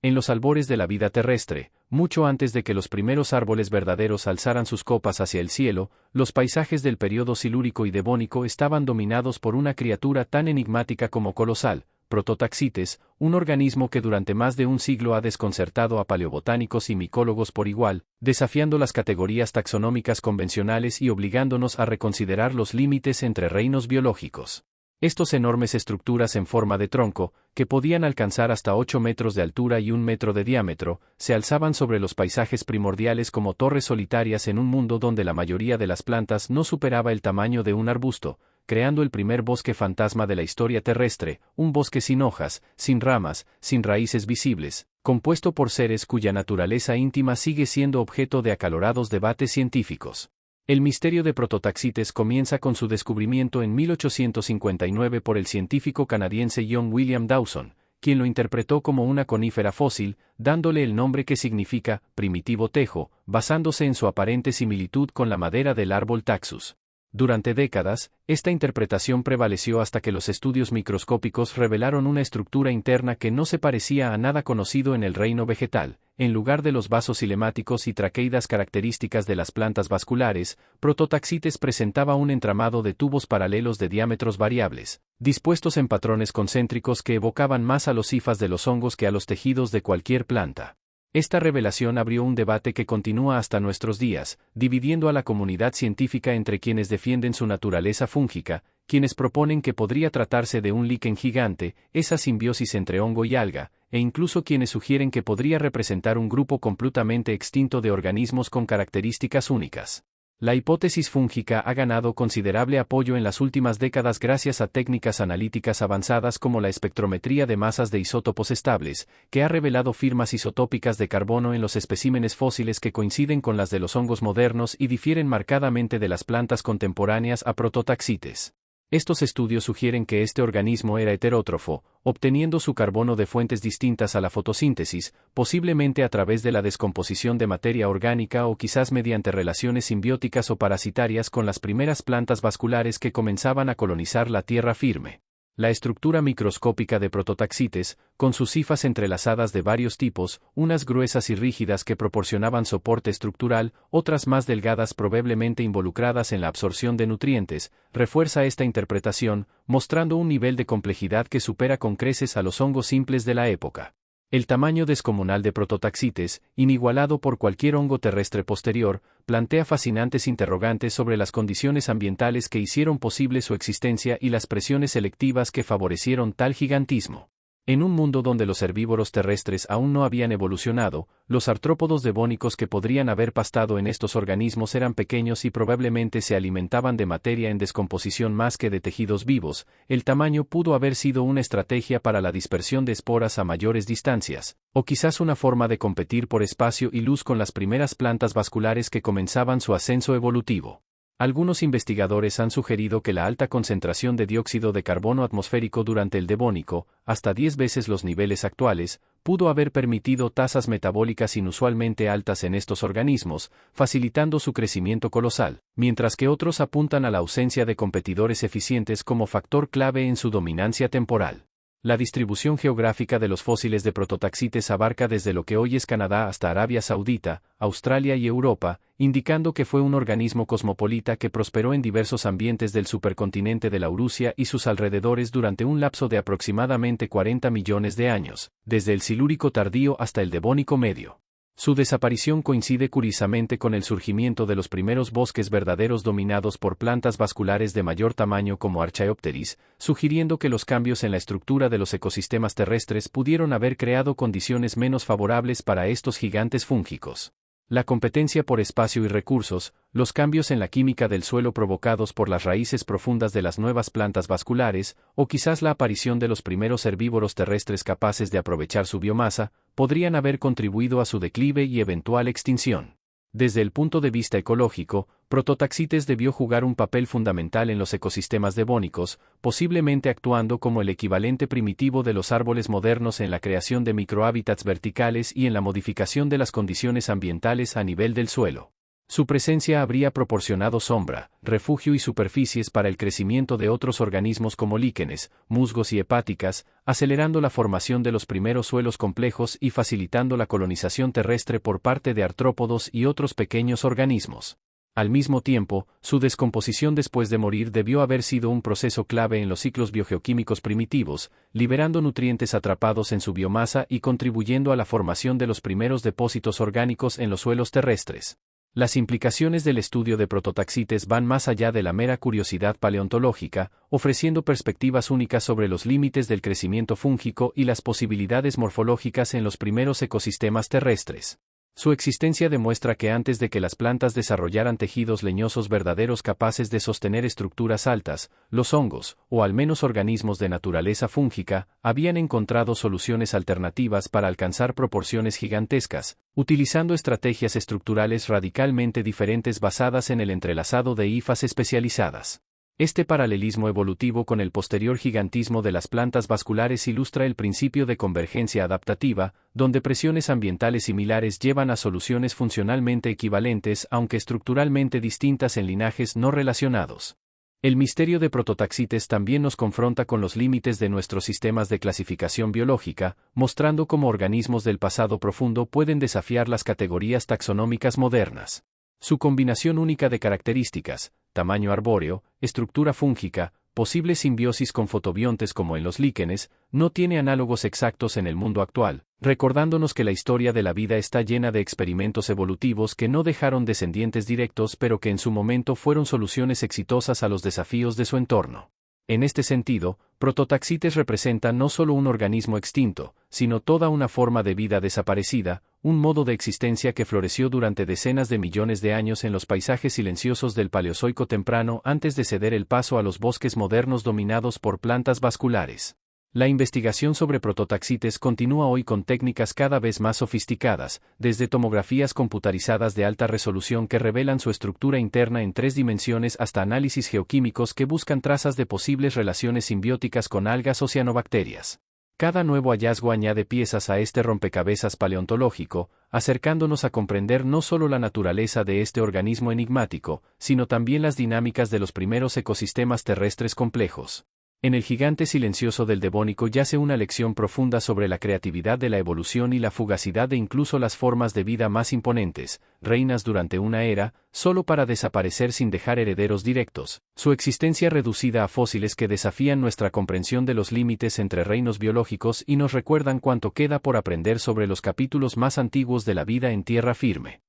En los albores de la vida terrestre, mucho antes de que los primeros árboles verdaderos alzaran sus copas hacia el cielo, los paisajes del período silúrico y devónico estaban dominados por una criatura tan enigmática como colosal, Prototaxites, un organismo que durante más de un siglo ha desconcertado a paleobotánicos y micólogos por igual, desafiando las categorías taxonómicas convencionales y obligándonos a reconsiderar los límites entre reinos biológicos. Estas enormes estructuras en forma de tronco, que podían alcanzar hasta 8 metros de altura y 1 metro de diámetro, se alzaban sobre los paisajes primordiales como torres solitarias en un mundo donde la mayoría de las plantas no superaba el tamaño de un arbusto, creando el primer bosque fantasma de la historia terrestre, un bosque sin hojas, sin ramas, sin raíces visibles, compuesto por seres cuya naturaleza íntima sigue siendo objeto de acalorados debates científicos. El misterio de Prototaxites comienza con su descubrimiento en 1859 por el científico canadiense John William Dawson, quien lo interpretó como una conífera fósil, dándole el nombre que significa primitivo tejo, basándose en su aparente similitud con la madera del árbol Taxus. Durante décadas, esta interpretación prevaleció hasta que los estudios microscópicos revelaron una estructura interna que no se parecía a nada conocido en el reino vegetal. En lugar de los vasos cilemáticos y traqueidas características de las plantas vasculares, Prototaxites presentaba un entramado de tubos paralelos de diámetros variables, dispuestos en patrones concéntricos que evocaban más a los hifas de los hongos que a los tejidos de cualquier planta. Esta revelación abrió un debate que continúa hasta nuestros días, dividiendo a la comunidad científica entre quienes defienden su naturaleza fúngica, quienes proponen que podría tratarse de un líquen gigante, esa simbiosis entre hongo y alga, e incluso quienes sugieren que podría representar un grupo completamente extinto de organismos con características únicas. La hipótesis fúngica ha ganado considerable apoyo en las últimas décadas gracias a técnicas analíticas avanzadas como la espectrometría de masas de isótopos estables, que ha revelado firmas isotópicas de carbono en los especímenes fósiles que coinciden con las de los hongos modernos y difieren marcadamente de las plantas contemporáneas a Prototaxites. Estos estudios sugieren que este organismo era heterótrofo, obteniendo su carbono de fuentes distintas a la fotosíntesis, posiblemente a través de la descomposición de materia orgánica o quizás mediante relaciones simbióticas o parasitarias con las primeras plantas vasculares que comenzaban a colonizar la tierra firme. La estructura microscópica de Prototaxites, con sus hifas entrelazadas de varios tipos, unas gruesas y rígidas que proporcionaban soporte estructural, otras más delgadas probablemente involucradas en la absorción de nutrientes, refuerza esta interpretación, mostrando un nivel de complejidad que supera con creces a los hongos simples de la época. El tamaño descomunal de Prototaxites, inigualado por cualquier hongo terrestre posterior, plantea fascinantes interrogantes sobre las condiciones ambientales que hicieron posible su existencia y las presiones selectivas que favorecieron tal gigantismo. En un mundo donde los herbívoros terrestres aún no habían evolucionado, los artrópodos devónicos que podrían haber pastado en estos organismos eran pequeños y probablemente se alimentaban de materia en descomposición más que de tejidos vivos. El tamaño pudo haber sido una estrategia para la dispersión de esporas a mayores distancias, o quizás una forma de competir por espacio y luz con las primeras plantas vasculares que comenzaban su ascenso evolutivo. Algunos investigadores han sugerido que la alta concentración de dióxido de carbono atmosférico durante el Devónico, hasta 10 veces los niveles actuales, pudo haber permitido tasas metabólicas inusualmente altas en estos organismos, facilitando su crecimiento colosal, mientras que otros apuntan a la ausencia de competidores eficientes como factor clave en su dominancia temporal. La distribución geográfica de los fósiles de Prototaxites abarca desde lo que hoy es Canadá hasta Arabia Saudita, Australia y Europa, indicando que fue un organismo cosmopolita que prosperó en diversos ambientes del supercontinente de Laurasia y sus alrededores durante un lapso de aproximadamente 40 millones de años, desde el Silúrico tardío hasta el Devónico medio. Su desaparición coincide curiosamente con el surgimiento de los primeros bosques verdaderos dominados por plantas vasculares de mayor tamaño como Archaeopteris, sugiriendo que los cambios en la estructura de los ecosistemas terrestres pudieron haber creado condiciones menos favorables para estos gigantes fúngicos. La competencia por espacio y recursos, los cambios en la química del suelo provocados por las raíces profundas de las nuevas plantas vasculares, o quizás la aparición de los primeros herbívoros terrestres capaces de aprovechar su biomasa, podrían haber contribuido a su declive y eventual extinción. Desde el punto de vista ecológico, Prototaxites debió jugar un papel fundamental en los ecosistemas devónicos, posiblemente actuando como el equivalente primitivo de los árboles modernos en la creación de microhábitats verticales y en la modificación de las condiciones ambientales a nivel del suelo. Su presencia habría proporcionado sombra, refugio y superficies para el crecimiento de otros organismos como líquenes, musgos y hepáticas, acelerando la formación de los primeros suelos complejos y facilitando la colonización terrestre por parte de artrópodos y otros pequeños organismos. Al mismo tiempo, su descomposición después de morir debió haber sido un proceso clave en los ciclos biogeoquímicos primitivos, liberando nutrientes atrapados en su biomasa y contribuyendo a la formación de los primeros depósitos orgánicos en los suelos terrestres. Las implicaciones del estudio de prototaxites van más allá de la mera curiosidad paleontológica, ofreciendo perspectivas únicas sobre los límites del crecimiento fúngico y las posibilidades morfológicas en los primeros ecosistemas terrestres. Su existencia demuestra que antes de que las plantas desarrollaran tejidos leñosos verdaderos capaces de sostener estructuras altas, los hongos, o al menos organismos de naturaleza fúngica, habían encontrado soluciones alternativas para alcanzar proporciones gigantescas, utilizando estrategias estructurales radicalmente diferentes basadas en el entrelazado de hifas especializadas. Este paralelismo evolutivo con el posterior gigantismo de las plantas vasculares ilustra el principio de convergencia adaptativa, donde presiones ambientales similares llevan a soluciones funcionalmente equivalentes aunque estructuralmente distintas en linajes no relacionados. El misterio de prototaxites también nos confronta con los límites de nuestros sistemas de clasificación biológica, mostrando cómo organismos del pasado profundo pueden desafiar las categorías taxonómicas modernas. Su combinación única de características, tamaño arbóreo, estructura fúngica, posible simbiosis con fotobiontes como en los líquenes, no tiene análogos exactos en el mundo actual, recordándonos que la historia de la vida está llena de experimentos evolutivos que no dejaron descendientes directos pero que en su momento fueron soluciones exitosas a los desafíos de su entorno. En este sentido, prototaxites representa no solo un organismo extinto, sino toda una forma de vida desaparecida, un modo de existencia que floreció durante decenas de millones de años en los paisajes silenciosos del Paleozoico temprano antes de ceder el paso a los bosques modernos dominados por plantas vasculares. La investigación sobre prototaxites continúa hoy con técnicas cada vez más sofisticadas, desde tomografías computarizadas de alta resolución que revelan su estructura interna en 3 dimensiones hasta análisis geoquímicos que buscan trazas de posibles relaciones simbióticas con algas o cianobacterias. Cada nuevo hallazgo añade piezas a este rompecabezas paleontológico, acercándonos a comprender no solo la naturaleza de este organismo enigmático, sino también las dinámicas de los primeros ecosistemas terrestres complejos. En el gigante silencioso del Devónico yace una lección profunda sobre la creatividad de la evolución y la fugacidad de incluso las formas de vida más imponentes, reinas durante una era, solo para desaparecer sin dejar herederos directos, su existencia reducida a fósiles que desafían nuestra comprensión de los límites entre reinos biológicos y nos recuerdan cuánto queda por aprender sobre los capítulos más antiguos de la vida en tierra firme.